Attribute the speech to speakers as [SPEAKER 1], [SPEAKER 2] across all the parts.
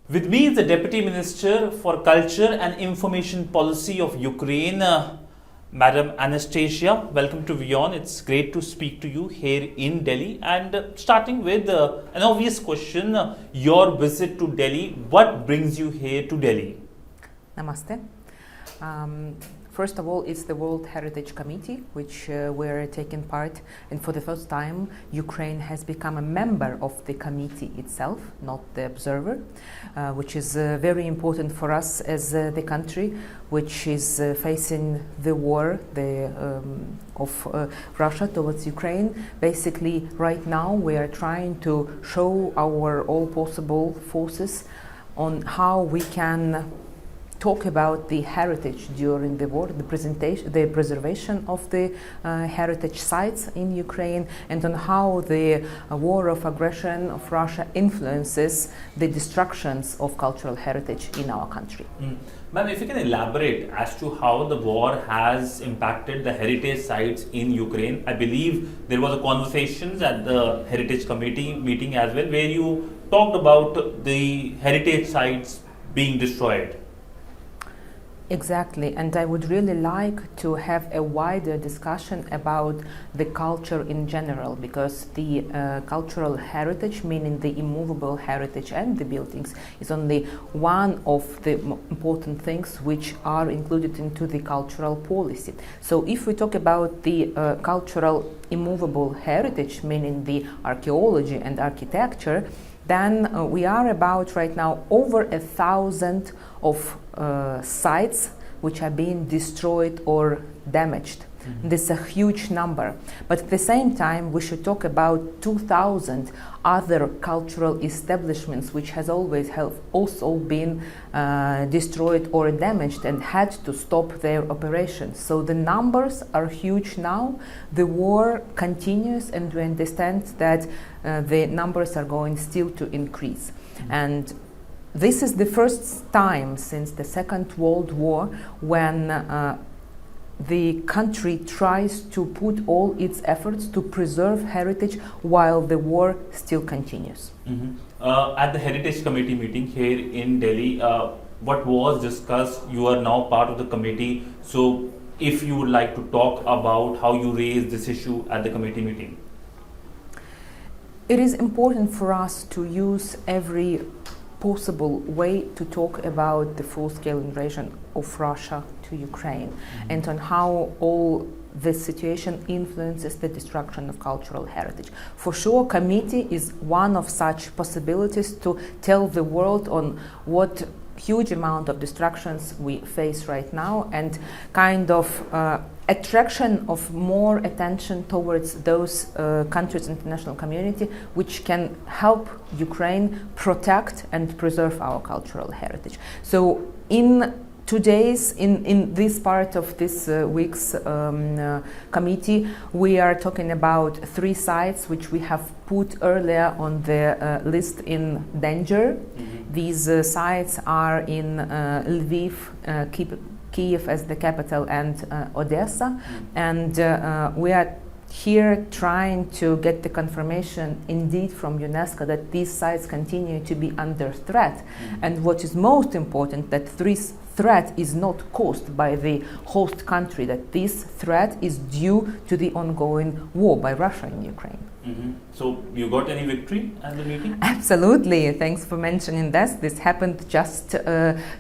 [SPEAKER 1] With me is the Deputy Minister for Culture and Information Policy of Ukraine, Madam Anastasia. Welcome to WION. It's great to speak to you here in Delhi. And starting with an obvious question, your visit to Delhi, what brings you here to Delhi?
[SPEAKER 2] Namaste. First of all, it's the World Heritage Committee, which we're taking part, and for the first time, Ukraine has become a member of the committee itself, not the observer, which is very important for us as the country which is facing the war of Russia towards Ukraine. Basically, right now, we are trying to show our all possible forces on how we can talk about the heritage during the war, the preservation of the heritage sites in Ukraine, and on how the war of aggression of Russia influences the destructions of cultural heritage in our country.
[SPEAKER 1] Ma'am, if you can elaborate as to how the war has impacted the heritage sites in Ukraine. I believe there was a conversation at the Heritage Committee meeting as well, where you talked about the heritage sites being destroyed.
[SPEAKER 2] Exactly, and I would really like to have a wider discussion about the culture in general, because the cultural heritage, meaning the immovable heritage and the buildings, is only one of the important things which are included into the cultural policy. So if we talk about the cultural immovable heritage, meaning the archaeology and architecture, then we are about right now over 1,000 of sites which are being destroyed or damaged. This is a huge number. But at the same time, we should talk about 2,000 other cultural establishments which has always have also been destroyed or damaged and had to stop their operations. So the numbers are huge now. The war continues, and we understand that the numbers are going still to increase. And this is the first time since the Second World War when the country tries to put all its efforts to preserve heritage while the war still continues.
[SPEAKER 1] At the Heritage Committee meeting here in Delhi, what was discussed? You are now part of the committee, so if you would like to talk about how you raised this issue at the committee meeting.
[SPEAKER 2] It is important for us to use every possible way to talk about the full-scale invasion of Russia to Ukraine and on how all this situation influences the destruction of cultural heritage. For sure, committee is one of such possibilities to tell the world on what huge amount of destructions we face right now, and kind of attraction of more attention towards those countries, international community, which can help Ukraine protect and preserve our cultural heritage. So in this part of this week's committee, we are talking about 3 sites which we have put earlier on the list in danger. These sites are in Lviv, Kiev as the capital, and Odessa, and we are here trying to get the confirmation indeed from UNESCO that these sites continue to be under threat. And what is most important, that this threat is not caused by the host country, that this threat is due to the ongoing war by Russia in Ukraine.
[SPEAKER 1] So you got any victory at the meeting?
[SPEAKER 2] Absolutely. Thanks for mentioning this. This happened just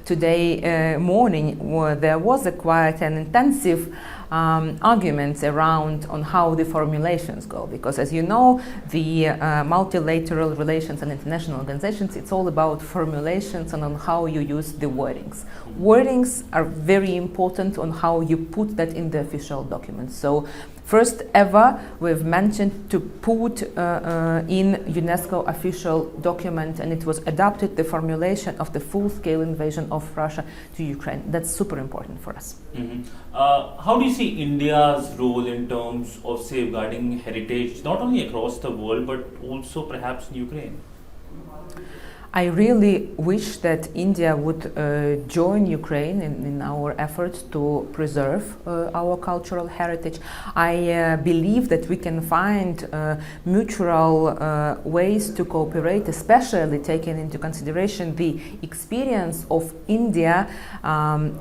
[SPEAKER 2] today morning, where there was a quite an intensive arguments around on how the formulations go, because as you know, the multilateral relations and international organizations, it's all about formulations and on how you use the wordings. Wordings are very important on how you put that in the official documents. So first ever, we've mentioned to put in UNESCO official document, and it was adopted, the formulation of the full-scale invasion of Russia to Ukraine. That's super important for us.
[SPEAKER 1] How do you see India's role in terms of safeguarding heritage, not only across the world, but also perhaps in Ukraine?
[SPEAKER 2] I really wish that India would join Ukraine in our efforts to preserve our cultural heritage. I believe that we can find mutual ways to cooperate, especially taking into consideration the experience of India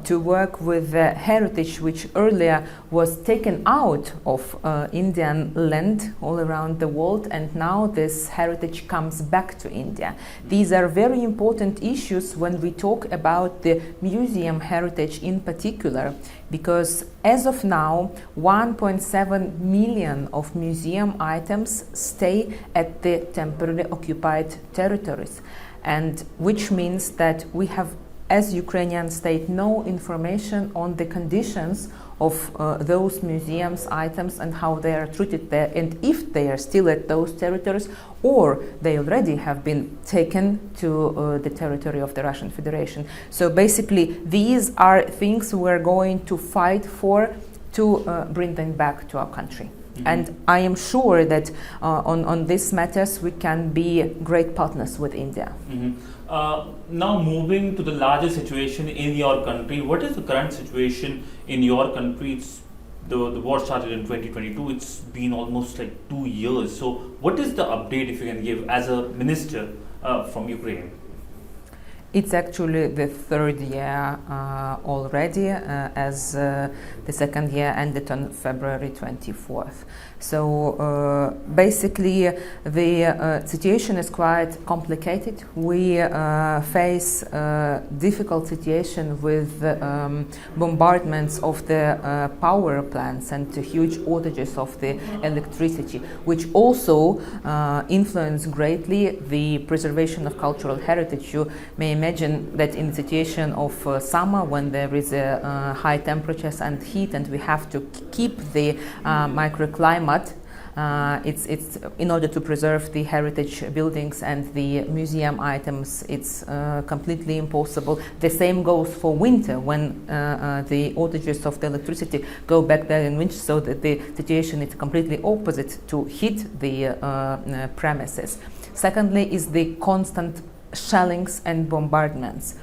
[SPEAKER 2] to work with heritage which earlier was taken out of Indian land all around the world, and now this heritage comes back to India. These are very important issues when we talk about the museum heritage in particular, because as of now 1.7 million of museum items stay at the temporarily occupied territories, and which means that we have, as Ukrainian state, no information on the conditions of those museums items and how they are treated there, and if they are still at those territories or they already have been taken to the territory of the Russian Federation. So basically these are things we're going to fight for to bring them back to our country. Mm-hmm. And I am sure that on these matters we can be great partners with India.
[SPEAKER 1] Mm-hmm. Now moving to the larger situation in your country, what is the current situation in your country? The war started in 2022, it's been almost like 2 years. So what is the update, if you can give, as a minister from Ukraine?
[SPEAKER 2] It's actually the third year already, as the second year ended on February 24th. So basically the situation is quite complicated. We face a difficult situation with bombardments of the power plants and huge outages of the electricity, which also influence greatly the preservation of cultural heritage. You may imagine that in the situation of summer, when there is high temperatures and heat, and we have to keep the microclimate, it's in order to preserve the heritage buildings and the museum items, it's completely impossible. The same goes for winter, when the outages of the electricity go back there in winter, so that the situation is completely opposite to heat the premises. Secondly is the constant shellings and bombardments,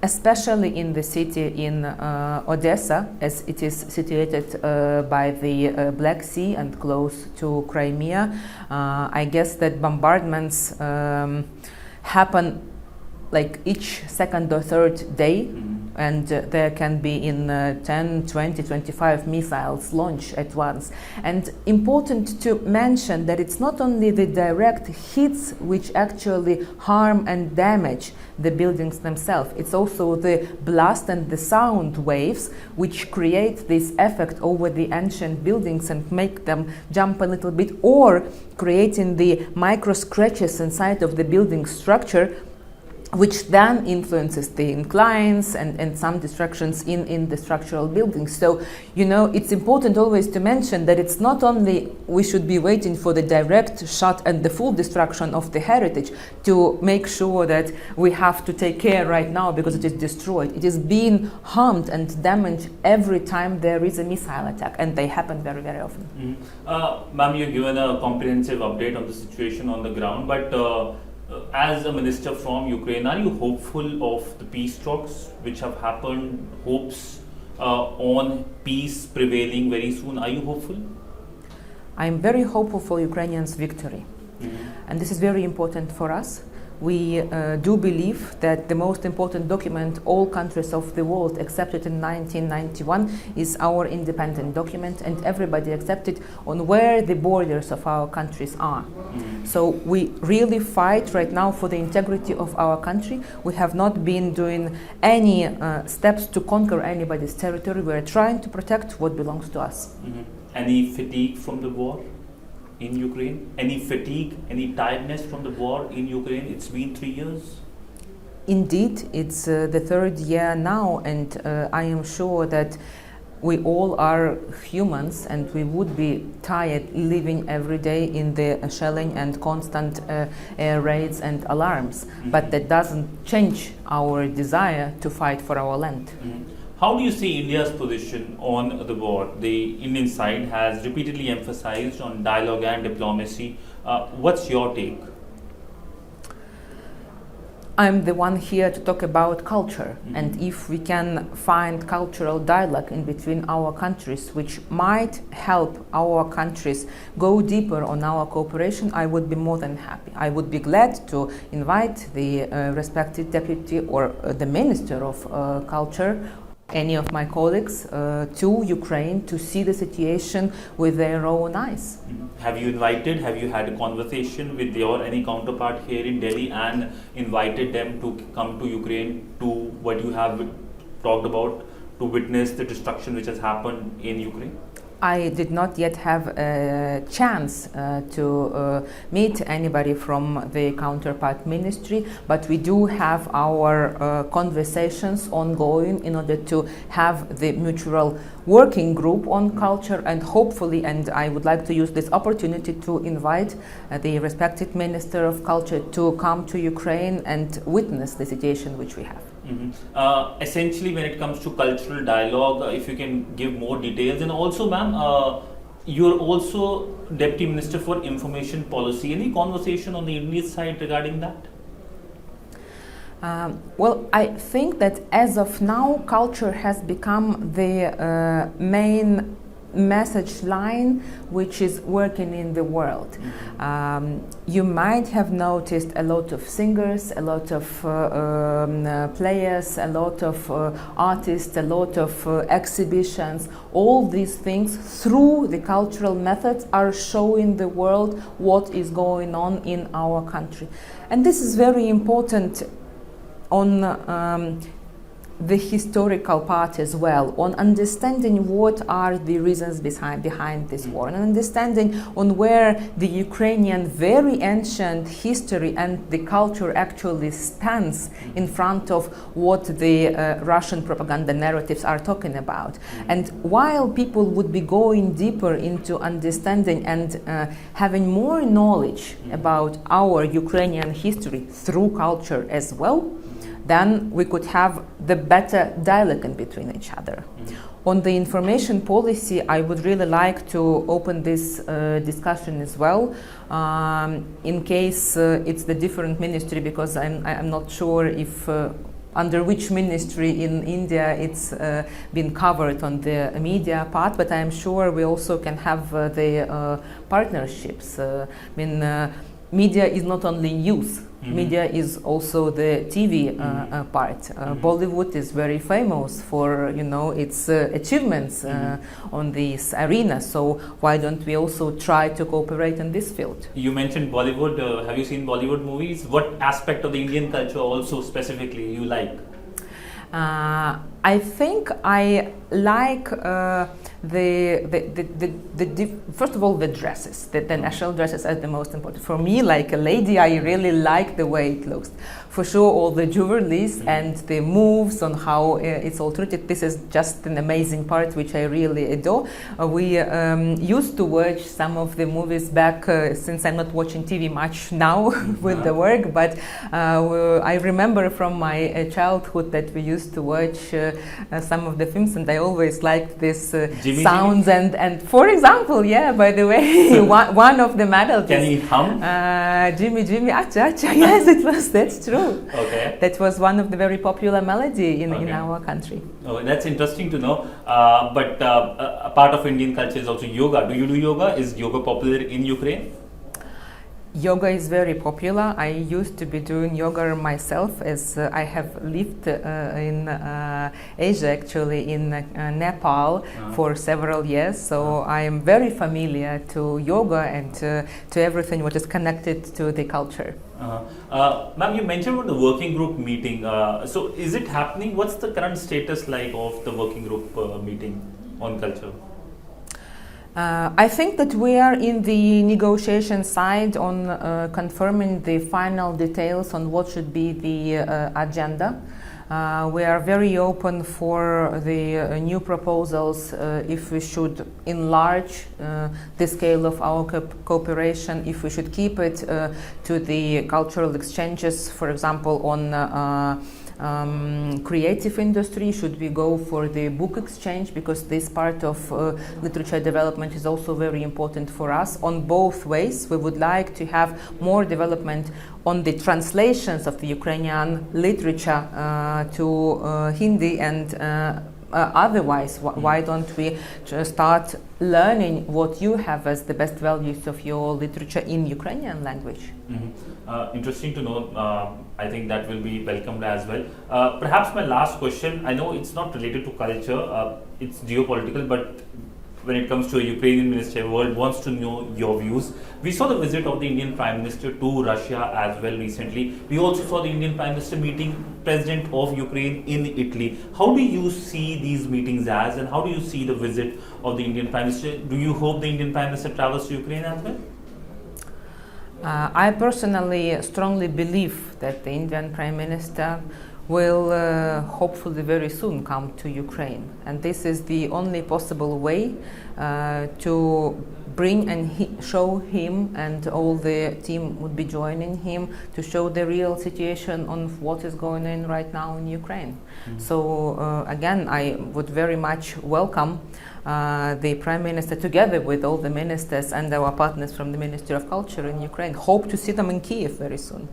[SPEAKER 2] especially in the city in Odessa, as it is situated by the Black Sea and close to Crimea. I guess that bombardments happen like each second or third day, and there can be in 10, 20, 25 missiles launched at once. And important to mention that it's not only the direct hits which actually harm and damage the buildings themselves, it's also the blast and the sound waves which create this effect over the ancient buildings and make them jump a little bit, or creating the micro scratches inside of the building structure, which then influences the inclines and some destructions in the structural buildings. So, you know, it's important always to mention that it's not only we should be waiting for the direct shot and the full destruction of the heritage to make sure that we have to take care right now because it is destroyed. It is being harmed and damaged every time there is a missile attack, and they happen very, very often.
[SPEAKER 1] Mm-hmm. Ma'am, you've given a comprehensive update on the situation on the ground, but as a minister from Ukraine, are you hopeful of the peace talks which have happened, hopes on peace prevailing very soon? Are you hopeful?
[SPEAKER 2] I am very hopeful for Ukrainians' victory.
[SPEAKER 1] Mm-hmm.
[SPEAKER 2] And this is very important for us. We do believe that the most important document all countries of the world accepted in 1991 is our independent document, and everybody accepted on where the borders of our countries are.
[SPEAKER 1] Mm-hmm.
[SPEAKER 2] So we really fight right now for the integrity of our country. We have not been doing any steps to conquer anybody's territory. We are trying to protect what belongs to us.
[SPEAKER 1] Mm-hmm. Any fatigue from the war in Ukraine? Any fatigue, any tiredness from the war in Ukraine? It's been 3 years.
[SPEAKER 2] Indeed, it's the third year now, and I am sure that we all are humans and we would be tired living every day in the shelling and constant air raids and alarms.
[SPEAKER 1] Mm-hmm.
[SPEAKER 2] But that doesn't change our desire to fight for our land.
[SPEAKER 1] Mm-hmm. How do you see India's position on the war? The Indian side has repeatedly emphasized on dialogue and diplomacy. What's your take?
[SPEAKER 2] I'm the one here to talk about culture, and if we can find cultural dialogue in between our countries, which might help our countries go deeper on our cooperation, I would be more than happy. I would be glad to invite the respected deputy or the Minister of Culture, any of my colleagues, to Ukraine to see the situation with their own eyes.
[SPEAKER 1] Have you had a conversation with your any counterpart here in Delhi and invited them to come to Ukraine to what you have talked about, to witness the destruction which has happened in Ukraine?
[SPEAKER 2] I did not yet have a chance to meet anybody from the counterpart ministry, but we do have our conversations ongoing in order to have the mutual working group on culture, and hopefully, and I would like to use this opportunity to invite the respected Minister of Culture to come to Ukraine and witness the situation which we have.
[SPEAKER 1] Essentially, when it comes to cultural dialogue, if you can give more details, and also, ma'am, you're also Deputy Minister for Information Policy. Any conversation on the Indian side regarding that?
[SPEAKER 2] Well, I think that as of now, culture has become the main message line which is working in the world. You might have noticed a lot of singers, a lot of players, a lot of artists, a lot of exhibitions. All these things through the cultural methods are showing the world what is going on in our country. And this is very important on the historical part as well, on understanding what are the reasons behind this war, and understanding on where the Ukrainian very ancient history and the culture actually stands in front of what the Russian propaganda narratives are talking about. And while people would be going deeper into understanding and having more knowledge about our Ukrainian history through culture as well, then we could have the better dialogue in between each other. On the information policy, I would really like to open this discussion as well, in case it's the different ministry, because I'm not sure if under which ministry in India it's been covered on the media part, but I'm sure we also can have the partnerships. Media is not only news. Media is also the TV part. Bollywood is very famous for its achievements on this arena. So why don't we also try to cooperate in this field?
[SPEAKER 1] You mentioned Bollywood. Have you seen Bollywood movies? What aspect of the Indian culture also specifically you like?
[SPEAKER 2] I think I like first of all the dresses. The national dresses are the most important. For me, like a lady, I really like the way it looks. For sure, all the jewelries and the moves on how it's all treated. This is just an amazing part which I really adore. We used to watch some of the movies back, since I'm not watching TV much now with the work, but I remember from my childhood that we used to watch some of the films, and I always liked this sounds
[SPEAKER 1] Jimmy?
[SPEAKER 2] And for example, by the way, one of the melodies.
[SPEAKER 1] Can you hum?
[SPEAKER 2] Jimmy, Jimmy, acha, acha. Yes, that's true.
[SPEAKER 1] Okay.
[SPEAKER 2] That was one of the very popular melody in our country.
[SPEAKER 1] Oh, that's interesting to know. But a part of Indian culture is also yoga. Do you do yoga? Is yoga popular in Ukraine?
[SPEAKER 2] Yoga is very popular. I used to be doing yoga myself, as I have lived in Asia, actually in Nepal for several years. So I am very familiar to yoga and to everything what is connected to the culture.
[SPEAKER 1] Ma'am, you mentioned about the working group meeting. So is it happening? What's the current status like of the working group meeting on culture?
[SPEAKER 2] I think that we are in the negotiation side on confirming the final details on what should be the agenda. We are very open for the new proposals if we should enlarge the scale of our cooperation, if we should keep it to the cultural exchanges, for example, on creative industry? Should we go for the book exchange? Because this part of literature development is also very important for us. On both ways, we would like to have more development on the translations of the Ukrainian literature to Hindi and otherwise. Why don't we just start learning what you have as the best values of your literature in Ukrainian language?
[SPEAKER 1] Interesting to know. I think that will be welcomed as well. Perhaps my last question, I know it's not related to culture, it's geopolitical, but when it comes to a Ukrainian minister, the world wants to know your views. We saw the visit of the Indian Prime Minister to Russia as well recently. We also saw the Indian Prime Minister meeting President of Ukraine in Italy. How do you see these meetings as, and how do you see the visit of the Indian Prime Minister? Do you hope the Indian Prime Minister travels to Ukraine as well?
[SPEAKER 2] I personally strongly believe that the Indian Prime Minister will hopefully very soon come to Ukraine, and this is the only possible way to bring and show him, and all the team would be joining him to show the real situation on what is going on right now in Ukraine. So again, I would very much welcome the Prime Minister together with all the ministers and our partners from the Ministry of Culture in Ukraine. Hope to see them in Kiev very soon.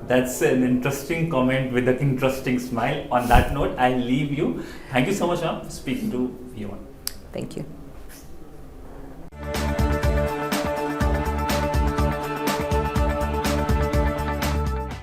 [SPEAKER 1] That's an interesting comment with an interesting smile. On that note, I'll leave you. Thank you so much for speaking to WION.
[SPEAKER 2] Thank you.